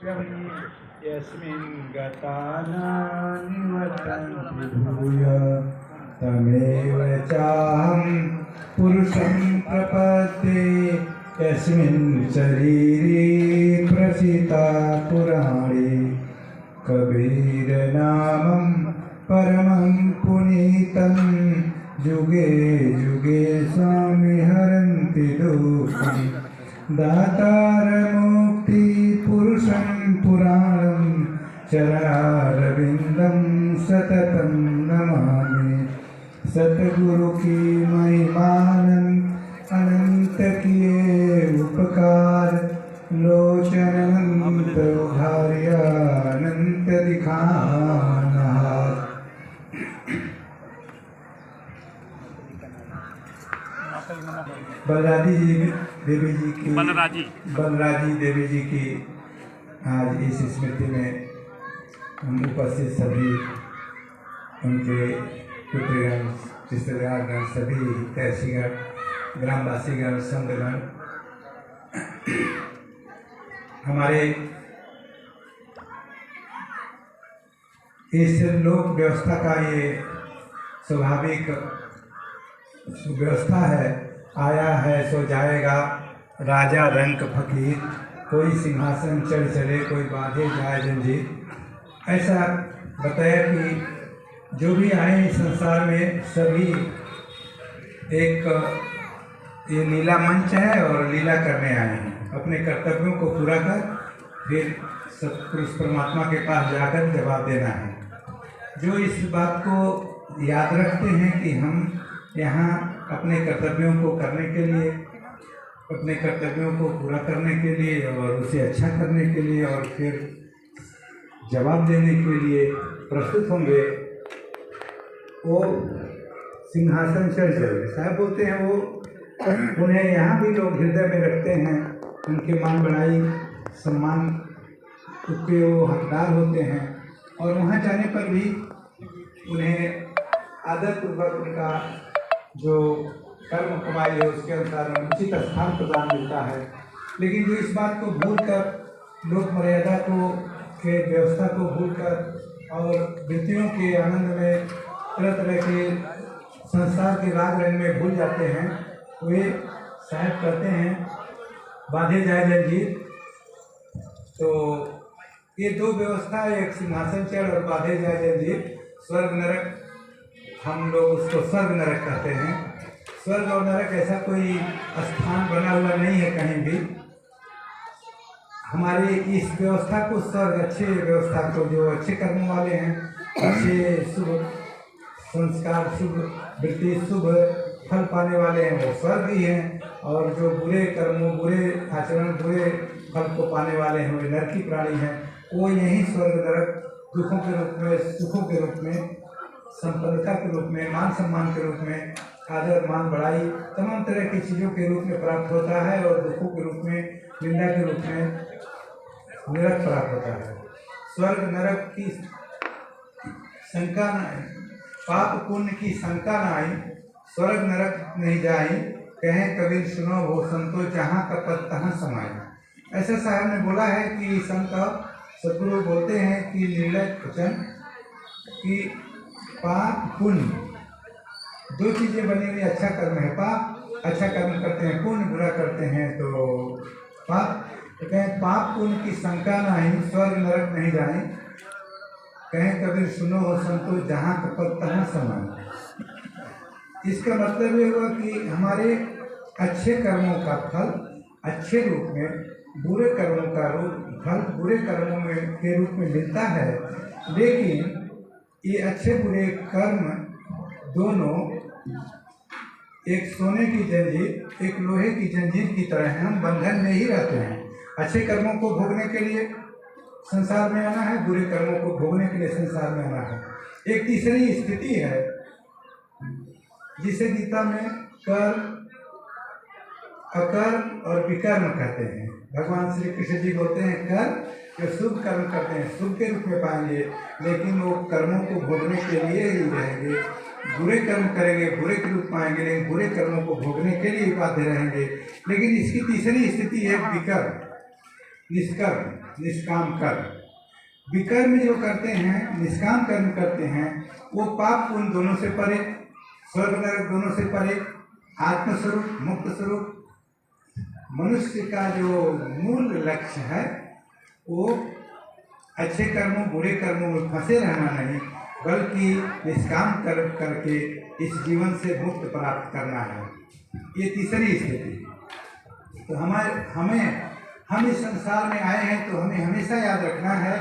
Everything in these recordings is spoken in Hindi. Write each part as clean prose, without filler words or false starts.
यस्मिन् गताना निवर्तन्ति भूय तमेव चाहं पुरुषं प्रपद्ये यस्मिन् शरीरे प्रसिता पुराणे कबीर नामं परमं पुनीतं जुगे जुगे स्वामी हरन्ति दुःखं दातार मुक्ति पुरुषं पुराणं चरणारविन्दं सततं नमामि। सतगुरु की महिमानंद अनंत किए उपकार लोचन अनंत उधार्य अनंत दिखाना। बलराजी देवी जी की आज इस स्मृति में हम उपस्थित सभी उनके पुत्रगण रिश्तेदारगण सभी तहसीगण ग्रामवासीगण संतगण हमारे इस लोक व्यवस्था का ये स्वाभाविक व्यवस्था है। आया है सो जाएगा राजा रंक फकीर, कोई सिंहासन चढ़ चले कोई बांधे जाए जंजीर। ऐसा बताया कि जो भी आए इस संसार में सभी एक ये लीला मंच है और लीला करने आए हैं। अपने कर्तव्यों को पूरा कर फिर सतपुरुष परमात्मा के पास जाकर जवाब देना है। जो इस बात को याद रखते हैं कि हम यहाँ अपने कर्तव्यों को करने के लिए, अपने कर्तव्यों को पूरा करने के लिए और उसे अच्छा करने के लिए और फिर जवाब देने के लिए प्रस्तुत होंगे, वो सिंहासन चढ़ जाएंगे। साहब बोलते हैं वो उन्हें यहाँ भी लोग हृदय में रखते हैं, उनके मान बढ़ाई सम्मान के वो हकदार होते हैं और वहाँ जाने पर भी उन्हें आदरपूर्वक उनका जो कर्म कमाई है उसके अनुसार उचित स्थान प्रदान मिलता है। लेकिन जो इस बात को भूलकर लोक मर्यादा को के व्यवस्था को भूलकर और वृत्तियों के आनंद में तरह तरह के संसार के राग रंग में भूल जाते हैं, वे साहब कहते हैं बांधे जाए जंजीर। तो ये दो व्यवस्था, एक सिंहासन चढ़ और बांधे जाए जंजीर। स्वर्ग नरक, हम लोग उसको स्वर्ग नरक कहते हैं। स्वर्ग और नरक ऐसा कोई स्थान बना हुआ नहीं है कहीं भी। हमारी इस व्यवस्था को स्वर्ग, अच्छे व्यवस्था को, जो अच्छे कर्म वाले हैं, अच्छे शुभ संस्कार, शुभ वृत्ति, शुभ फल पाने वाले हैं, वो स्वर्ग ही हैं। और जो बुरे कर्मों, बुरे आचरण, बुरे फल को पाने वाले हैं, वे नरकी प्राणी हैं। वो यही स्वर्ग नरक दुखों के रूप में, सुखों के रूप में, संपन्नता के रूप में, मान सम्मान के रूप में, आदर मान बढ़ाई तमाम तरह की चीज़ों के रूप में प्राप्त होता है और दुखों के रूप में, निंदा के रूप में नरक प्राप्त होता है। स्वर्ग नरक की शंका न, पाप पुण्य की शंका न आई, स्वर्ग नरक नहीं जाई, कहें कबीर सुनो हो संतो जहाँ का पद तहाँ समाये। ऐसा साहब ने बोला है कि संत सदगुरु बोलते हैं कि निर्लय वचन कि पाप पुण्य दो चीज़ें बनी हुई। अच्छा कर्म है पाप, अच्छा कर्म करते हैं पुण्य, बुरा करते हैं तो पाप। तो कहें पाप पुण्य की शंका न आई, स्वर्ग नरक नहीं जाए, कहें कबीर सुनो हो संतो जहाँ कपल तहाँ समाये। इसका मतलब ये हुआ कि हमारे अच्छे कर्मों का फल अच्छे रूप में, बुरे कर्मों का फल बुरे कर्मों में के रूप में मिलता है। लेकिन ये अच्छे बुरे कर्म दोनों एक सोने की जंजीर, एक लोहे की जंजीर की तरह हैं। हम बंधन में ही रहते हैं। अच्छे कर्मों को भोगने के लिए संसार में आना है, बुरे कर्मों को भोगने के लिए संसार में आना है। एक तीसरी स्थिति है जिसे गीता में कर्म, अकर्म और विकर्म कहते हैं। भगवान श्री कृष्ण जी बोलते हैं कर्म, जो शुभ कर्म करते हैं शुभ के रूप में पाएंगे, लेकिन वो कर्मों को भोगने के लिए ही रहेंगे। बुरे कर्म करेंगे बुरे के रूप पाएंगे, लेकिन बुरे कर्मों को भोगने के लिए बाध्य रहेंगे। लेकिन इसकी तीसरी स्थिति है विकर्म, निष्कर्म, निष्काम कर्म। विकर्म जो करते हैं, निष्काम कर्म करते हैं, वो पाप पुण्य दोनों से परे, स्वर्ग नरक दोनों से परे, आत्मस्वरूप मुक्त स्वरूप। मनुष्य का जो मूल लक्ष्य है वो अच्छे कर्मों बुरे कर्मों में फंसे रहना नहीं, बल्कि निष्काम कर्म करके इस जीवन से मुक्त प्राप्त करना है। ये तीसरी स्थिति। तो हम इस संसार में आए हैं तो हमें हमेशा याद रखना है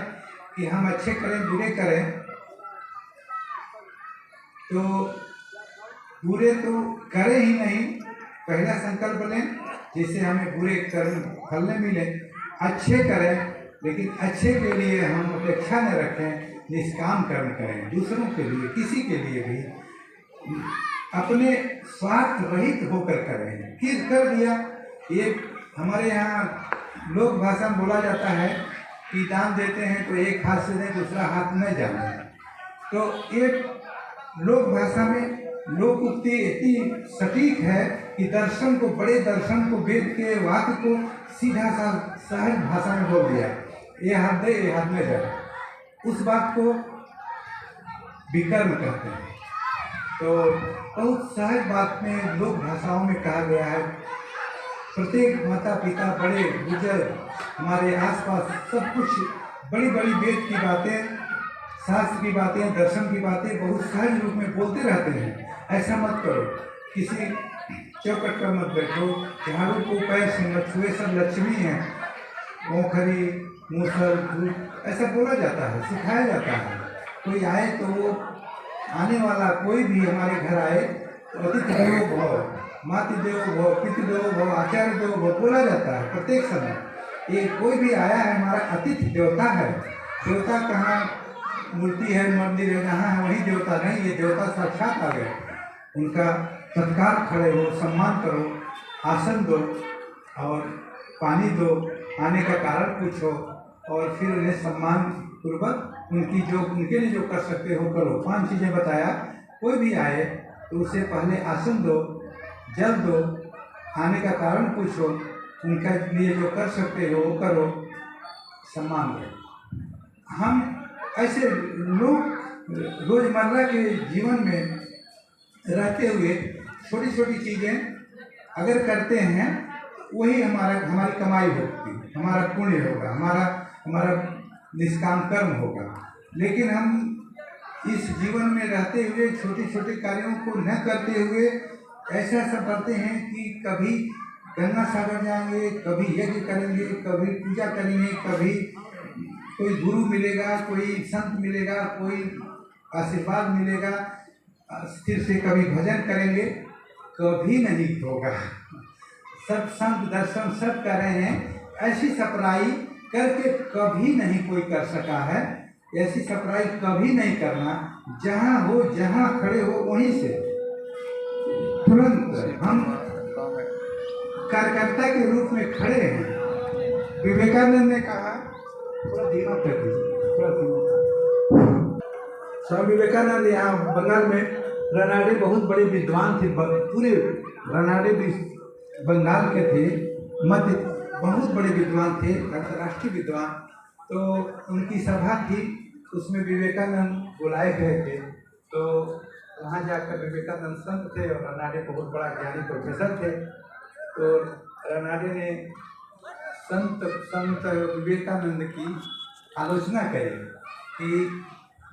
कि हम अच्छे करें बुरे करें, तो बुरे तो करें ही नहीं, पहला संकल्प लें जिससे हमें बुरे कर्म फल न मिले। अच्छे करें, लेकिन अच्छे के लिए हम अपेक्षा न रखें, निष्काम कर्म करें, दूसरों के लिए, किसी के लिए भी अपने स्वार्थ रहित होकर करें। किस कर दिया, ये हमारे यहाँ लोक भाषा में बोला जाता है कि दान देते हैं तो एक हाथ से दें, दूसरा हाथ न जाने। तो एक लोक भाषा में लोक उक्ति इतनी सटीक है कि दर्शन को, बड़े दर्शन को, वेद के वाक्य को सीधा सा सहज भाषा में बोल दिया, ये हाथ दे ये हाथ में जाए। उस बात को विकर्म कहते हैं। तो बहुत सहज बात में लोक भाषाओं में कहा गया है। प्रत्येक माता पिता, बड़े बुजुर्ग, हमारे आसपास सब कुछ बड़ी बड़ी वेद की बातें, शास्त्र की बातें, दर्शन की बातें बहुत सहज रूप में बोलते रहते हैं। ऐसा मत करो, किसी चौकट पर मत बैठो, झाड़ू को पैर से मत छुए, सब लक्ष्मी है, मोखरी मूसल धूप ऐसा बोला जाता है, सिखाया जाता है। कोई आए तो वो आने वाला कोई भी हमारे घर आए तो अतिथि देवो भव, मातृ देवो भव, पितृ देवो भव, आचार्य देवो भव बोला जाता है प्रत्येक समय। ये कोई भी आया है हमारा अतिथि देवता है। देवता कहाँ मूर्ति है, मंदिर है, जहाँ है वही देवता नहीं, ये देवता साक्षात आ गए। उनका सत्कार खड़े हो, सम्मान करो, आसन दो और पानी दो, आने का कारण पूछो और फिर उन्हें सम्मान पूर्वक उनके लिए जो कर सकते हो करो। 5 चीज़ें बताया। कोई भी आए तो उससे पहले आसन दो, जल दो, आने का कारण पूछो, उनका लिए जो कर सकते हो वो करो, सम्मान दो। हम ऐसे लोग रोजमर्रा के जीवन में रहते हुए छोटी छोटी चीज़ें अगर करते हैं, वही हमारी कमाई होगी, हमारा पुण्य होगा, हमारा निष्काम कर्म होगा। लेकिन हम इस जीवन में रहते हुए छोटे छोटे कार्यों को न करते हुए ऐसा सब करते हैं कि कभी गंगा सागर जाएंगे, कभी यज्ञ करेंगे, कभी पूजा करेंगे, कभी कोई गुरु मिलेगा, कोई संत मिलेगा, कोई आशीर्वाद मिलेगा, फिर से कभी भजन करेंगे, कभी नहीं होगा। सब संत दर्शन सब कर रहे हैं, ऐसी सपराई करके कभी नहीं कोई कर सका है। ऐसी सपराई कभी नहीं करना, जहाँ हो, जहाँ खड़े हो वहीं से तुरंत हम कार्यकर्ता के रूप में खड़े हैं। विवेकानंद ने कहा, थोड़ा धीमा कर दीजिए, थोड़ा धीमा। स्वामी विवेकानंद यहाँ बंगाल में रनाडे बहुत बड़े विद्वान थे, पूरे रनाडे बंगाल के थे, मध्य बहुत बड़े विद्वान थे, अंतर्राष्ट्रीय विद्वान। तो उनकी सभा थी, उसमें विवेकानंद बुलाए गए थे। तो वहाँ जाकर विवेकानंद संत थे और रनाडे बहुत बड़ा ज्ञानी प्रोफेसर थे। तो रनाडे ने संत विवेकानंद की आलोचना करी कि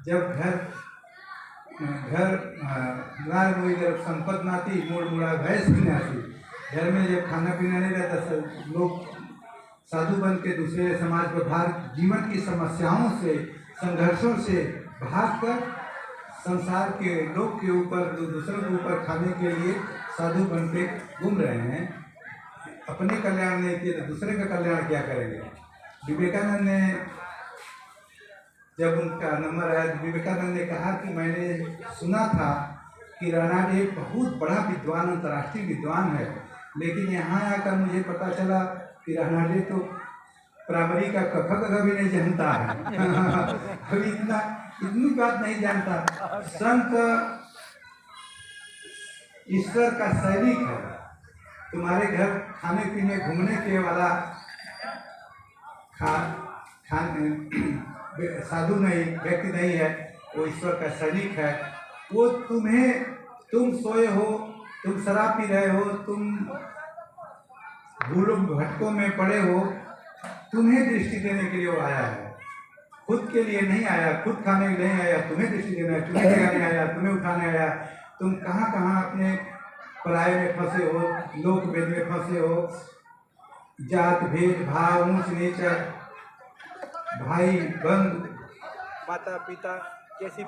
जब घर संपत नाती मोड़ मुड़ा भैंस भी नाती, घर में जब खाना पीना नहीं रहता, सब लोग साधु बन के दूसरे समाज पर भाग, जीवन की समस्याओं से, संघर्षों से भागकर संसार के लोग के ऊपर, दूसरों के ऊपर खाने के लिए साधु बन के घूम रहे हैं। अपने कल्याण नहीं किए तो दूसरे का कल्याण क्या करेंगे। विवेकानंद ने जब उनका नंबर आया, विवेकानंद ने कहा कि मैंने सुना था कि रनाडे बहुत बड़ा विद्वान, अंतर्राष्ट्रीय विद्वान है, लेकिन यहाँ आकर मुझे पता चला कि रनाडे तो प्राइमरी का कखक भी नहीं जानता है। अभी इतनी बात नहीं जानता। संत ईश्वर का सैनिक है, तुम्हारे घर खाने पीने घूमने के वाला साधु नहीं, व्यक्ति नहीं है, वो ईश्वर का सैनिक है। वो तुम सोए हो, तुम शराब पी रहे हो, तुम भूलों भटकों में पड़े हो, तुम्हें दृष्टि देने के लिए वो आया है। खुद के लिए नहीं आया, खुद खाने के लिए नहीं आया, तुम्हें दृष्टि देना है, तुम्हें जगाने आया, तुम्हें उठाने आया। तुम कहाँ कहाँ अपने पराये में फंसे हो, लोक वेद में फंसे हो, जात भेद भाव, ऊंच नीच, भाई बंद, माता पिता, कैसी